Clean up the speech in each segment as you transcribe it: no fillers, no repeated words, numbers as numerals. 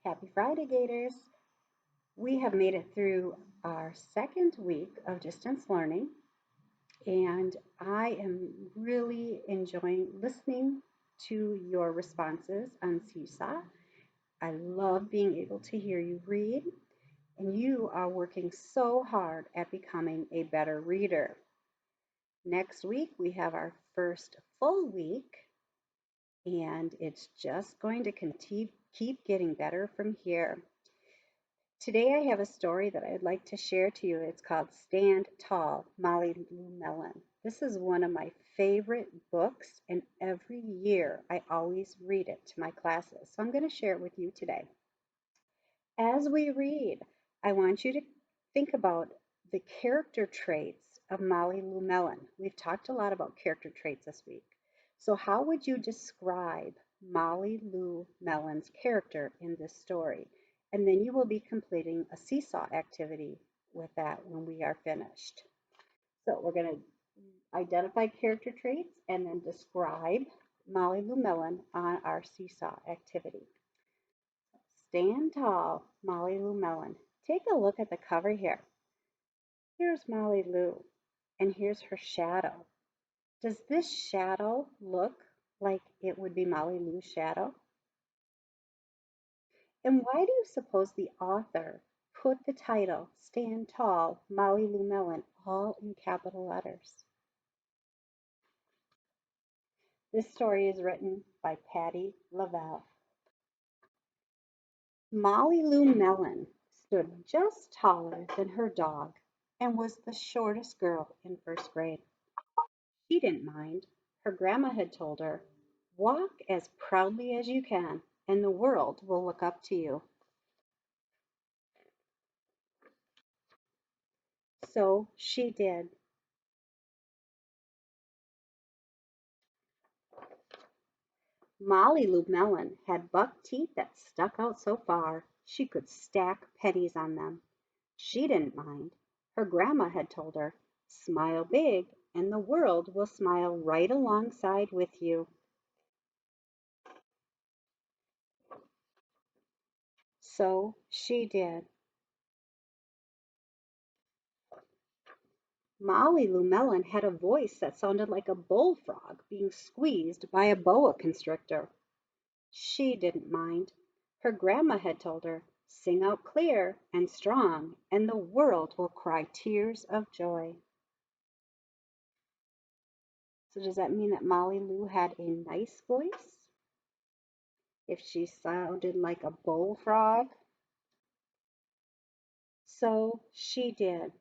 Happy Friday, Gators! We have made it through our second week of distance learning, and I am really enjoying listening to your responses on Seesaw. I love being able to hear you read, and you are working so hard at becoming a better reader. Next week, we have our first full week, and it's just going to keep getting better from here. Today I have a story that I'd like to share to you. It's called Stand Tall, Molly Lou Mellon. This is one of my favorite books, and every year I always read it to my classes. So I'm going to share it with you today. As we read, I want you to think about the character traits of Molly Lou Mellon. We've talked a lot about character traits this week. So how would you describe Molly Lou Mellon's character in this story? And then you will be completing a seesaw activity with that when we are finished. So we're going to identify character traits and then describe Molly Lou Mellon on our seesaw activity. Stand tall, Molly Lou Mellon. Take a look at the cover here. Here's Molly Lou, and here's her shadow. Does this shadow look like it would be Molly Lou's shadow? And why do you suppose the author put the title Stand Tall, Molly Lou Mellon all in capital letters? This story is written by Patty Lavelle. Molly Lou Mellon stood just taller than her dog and was the shortest girl in first grade. She didn't mind. Her grandma had told her, "Walk as proudly as you can, and the world will look up to you." So she did. Molly Lou Mellon had buck teeth that stuck out so far she could stack pennies on them. She didn't mind. Her grandma had told her, "Smile big, and the world will smile right alongside with you." So she did. Molly Lou Mellon had a voice that sounded like a bullfrog being squeezed by a boa constrictor. She didn't mind. Her grandma had told her, "Sing out clear and strong, and the world will cry tears of joy." So does that mean that Molly Lou had a nice voice? If she sounded like a bullfrog? So she did.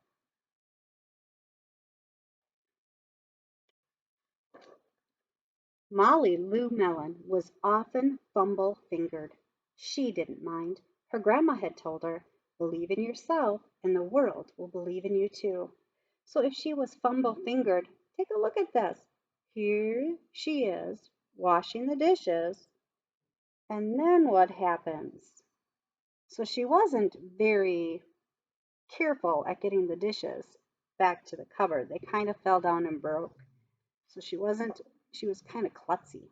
Molly Lou Mellon was often fumble-fingered. She didn't mind. Her grandma had told her, "Believe in yourself and the world will believe in you too." So if she was fumble-fingered, take a look at this. Here she is washing the dishes, and then what happens? So she wasn't very careful at getting the dishes back to the cupboard. They kind of fell down and broke. So she was kind of klutzy.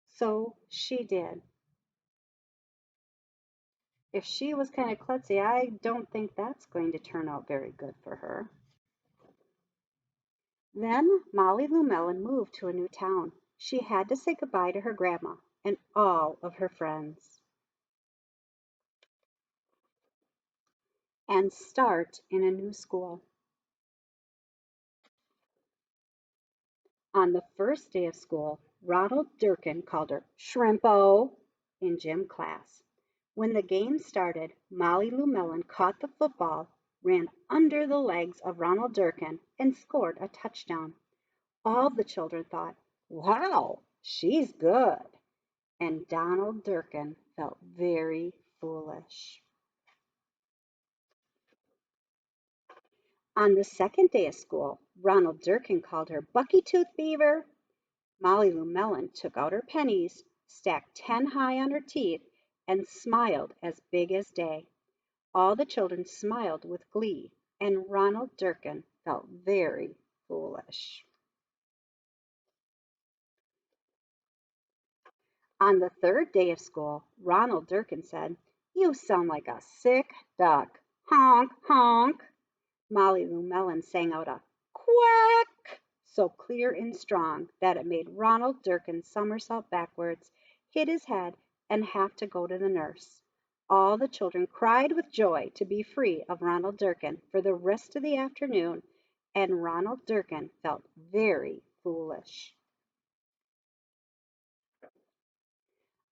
So she did. If she was kind of klutzy, I don't think that's going to turn out very good for her. Then Molly Lou Mellon moved to a new town. She had to say goodbye to her grandma and all of her friends and start in a new school. On the first day of school, Ronald Durkin called her "Shrimpo" in gym class. When the game started, Molly Lou Mellon caught the football, ran under the legs of Ronald Durkin, and scored a touchdown. All the children thought, "Wow, she's good." And Donald Durkin felt very foolish. On the second day of school, Ronald Durkin called her "Bucky Tooth Beaver." Molly Lou Mellon took out her pennies, stacked 10 high on her teeth, and smiled as big as day. All the children smiled with glee, and Ronald Durkin felt very foolish. On the third day of school, Ronald Durkin said, "You sound like a sick duck. Honk, honk." Molly Lou Mellon sang out a quack so clear and strong that it made Ronald Durkin somersault backwards, hit his head, and have to go to the nurse. All the children cried with joy to be free of Ronald Durkin for the rest of the afternoon, and Ronald Durkin felt very foolish.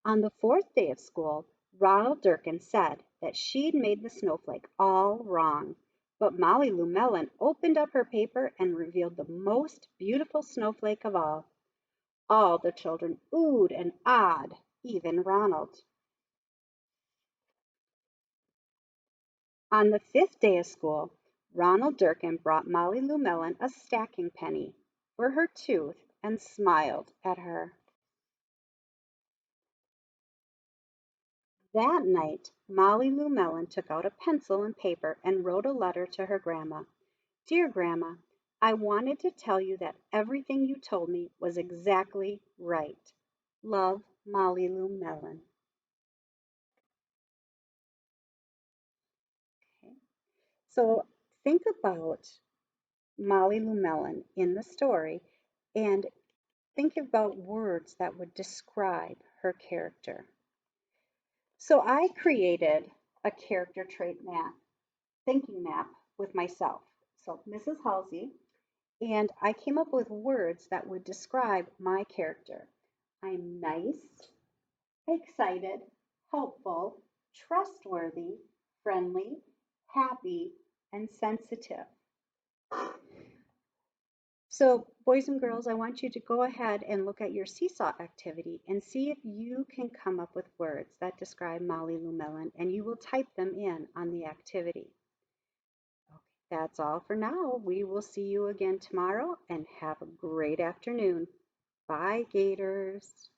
On the fourth day of school, Ronald Durkin said that she'd made the snowflake all wrong, but Molly Lou Mellon opened up her paper and revealed the most beautiful snowflake of all. All the children oohed and ahed, even Ronald. On the fifth day of school, Ronald Durkin brought Molly Lou Mellon a stacking penny for her tooth and smiled at her. That night Molly Lou Mellon took out a pencil and paper and wrote a letter to her grandma. "Dear Grandma, I wanted to tell you that everything you told me was exactly right. Love, Molly Lou Mellon." Okay. So think about Molly Lou Mellon in the story and think about words that would describe her character. So I created a character trait map, thinking map with myself. So Mrs. Halsey, and I came up with words that would describe my character. I'm nice, excited, helpful, trustworthy, friendly, happy, and sensitive. So, boys and girls, I want you to go ahead and look at your seesaw activity and see if you can come up with words that describe Molly Lou Mellon, and you will type them in on the activity. Okay, that's all for now. We will see you again tomorrow and have a great afternoon. Bye, Gators.